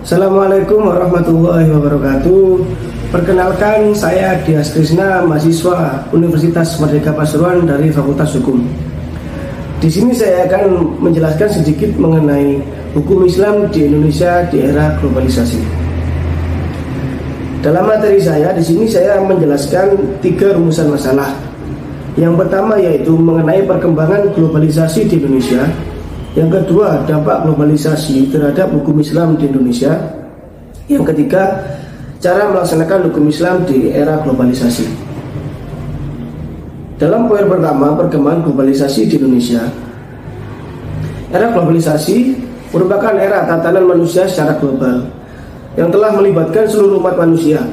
Assalamualaikum warahmatullahi wabarakatuh. Perkenalkan, saya Dias Krisna, mahasiswa Universitas Merdeka Pasuruan dari Fakultas Hukum. Di sini saya akan menjelaskan sedikit mengenai hukum Islam di Indonesia di era globalisasi. Dalam materi saya, di sini saya menjelaskan 3 rumusan masalah. Yang pertama yaitu mengenai perkembangan globalisasi di Indonesia. Yang kedua, dampak globalisasi terhadap hukum Islam di Indonesia. Yang ketiga, cara melaksanakan hukum Islam di era globalisasi. Dalam poin pertama, perkembangan globalisasi di Indonesia. Era globalisasi merupakan era tatanan manusia secara global yang telah melibatkan seluruh umat manusia.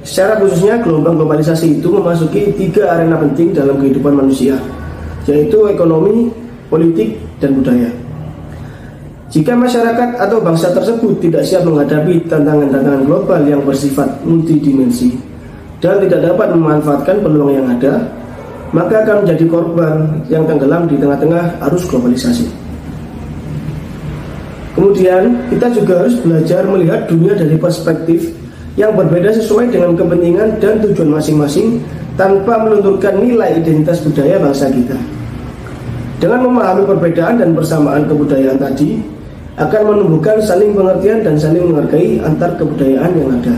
Secara khususnya, gelombang globalisasi itu memasuki 3 arena penting dalam kehidupan manusia, yaitu ekonomi, politik, dan budaya. Jika masyarakat atau bangsa tersebut tidak siap menghadapi tantangan-tantangan global yang bersifat multidimensi dan tidak dapat memanfaatkan peluang yang ada, maka akan menjadi korban yang tenggelam di tengah-tengah arus globalisasi. Kemudian, kita juga harus belajar melihat dunia dari perspektif yang berbeda sesuai dengan kepentingan dan tujuan masing-masing tanpa melunturkan nilai identitas budaya bangsa kita. Dengan memahami perbedaan dan persamaan kebudayaan tadi akan menumbuhkan saling pengertian dan saling menghargai antar kebudayaan yang ada.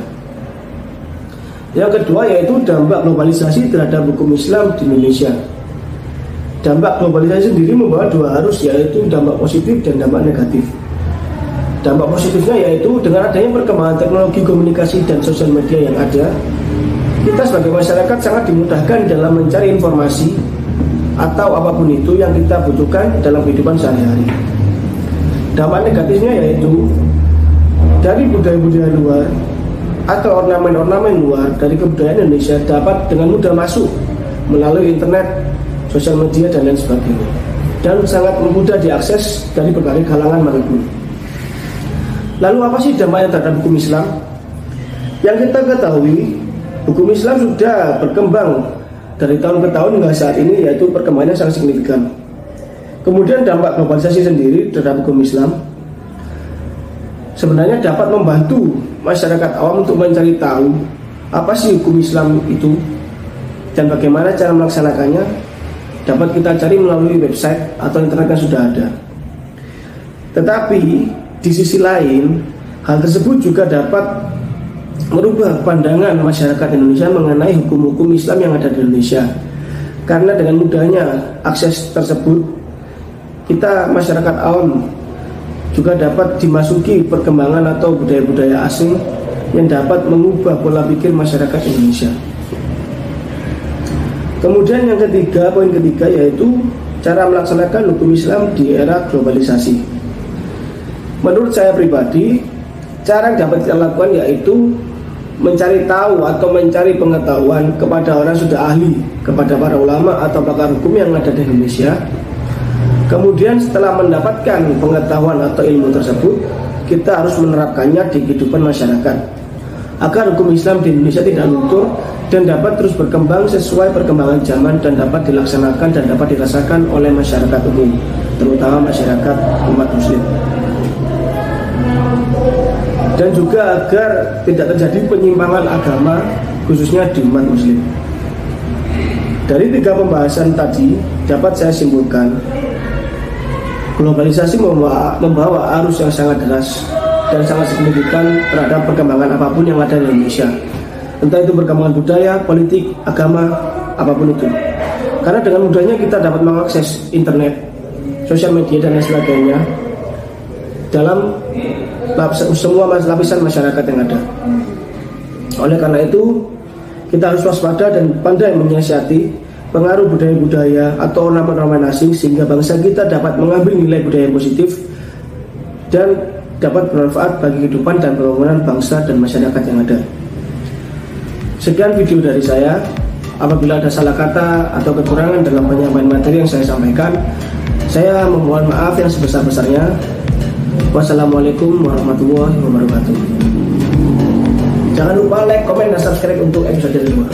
Yang kedua yaitu dampak globalisasi terhadap hukum Islam di Indonesia. Dampak globalisasi sendiri membawa 2 arus, yaitu dampak positif dan dampak negatif. Dampak positifnya yaitu dengan adanya perkembangan teknologi komunikasi dan sosial media yang ada, kita sebagai masyarakat sangat dimudahkan dalam mencari informasi atau apapun itu yang kita butuhkan dalam kehidupan sehari-hari. Dampak negatifnya yaitu dari budaya-budaya luar atau ornamen-ornamen luar dari kebudayaan Indonesia dapat dengan mudah masuk melalui internet, sosial media, dan lain sebagainya, dan sangat mudah diakses dari berbagai kalangan manapun. Lalu apa sih dampaknya terhadap hukum Islam? Yang kita ketahui, hukum Islam sudah berkembang dari tahun ke tahun hingga saat ini, yaitu perkembangannya sangat signifikan. Kemudian dampak globalisasi sendiri terhadap hukum Islam sebenarnya dapat membantu masyarakat awam untuk mencari tahu apa sih hukum Islam itu dan bagaimana cara melaksanakannya. Dapat kita cari melalui website atau internet yang sudah ada. Tetapi di sisi lain, hal tersebut juga dapat merubah pandangan masyarakat Indonesia mengenai hukum-hukum Islam yang ada di Indonesia. Karena dengan mudahnya akses tersebut, kita masyarakat awam juga dapat dimasuki perkembangan atau budaya-budaya asing yang dapat mengubah pola pikir masyarakat Indonesia. Kemudian yang ketiga, poin ketiga yaitu cara melaksanakan hukum Islam di era globalisasi. Menurut saya pribadi, cara yang dapat kita lakukan yaitu mencari tahu atau mencari pengetahuan kepada orang sudah ahli, kepada para ulama atau pakar hukum yang ada di Indonesia. Kemudian setelah mendapatkan pengetahuan atau ilmu tersebut, kita harus menerapkannya di kehidupan masyarakat agar hukum Islam di Indonesia tidak luntur dan dapat terus berkembang sesuai perkembangan zaman dan dapat dilaksanakan dan dapat dirasakan oleh masyarakat umum, terutama masyarakat umat muslim. Dan juga agar tidak terjadi penyimpangan agama khususnya di umat muslim. Dari 3 pembahasan tadi dapat saya simpulkan, globalisasi membawa arus yang sangat deras dan sangat signifikan terhadap perkembangan apapun yang ada di Indonesia. Entah itu perkembangan budaya, politik, agama, apapun itu. Karena dengan mudahnya kita dapat mengakses internet, sosial media, dan lain sebagainya dalam semua lapisan masyarakat yang ada. Oleh karena itu, kita harus waspada dan pandai menyiasati pengaruh budaya-budaya atau ornamen-ornamen asing sehingga bangsa kita dapat mengambil nilai budaya yang positif dan dapat bermanfaat bagi kehidupan dan pembangunan bangsa dan masyarakat yang ada. Sekian video dari saya. Apabila ada salah kata atau kekurangan dalam penyampaian materi yang saya sampaikan, saya memohon maaf yang sebesar-besarnya. Wassalamualaikum warahmatullahi wabarakatuh. Jangan lupa like, komen, dan subscribe untuk episode kedua.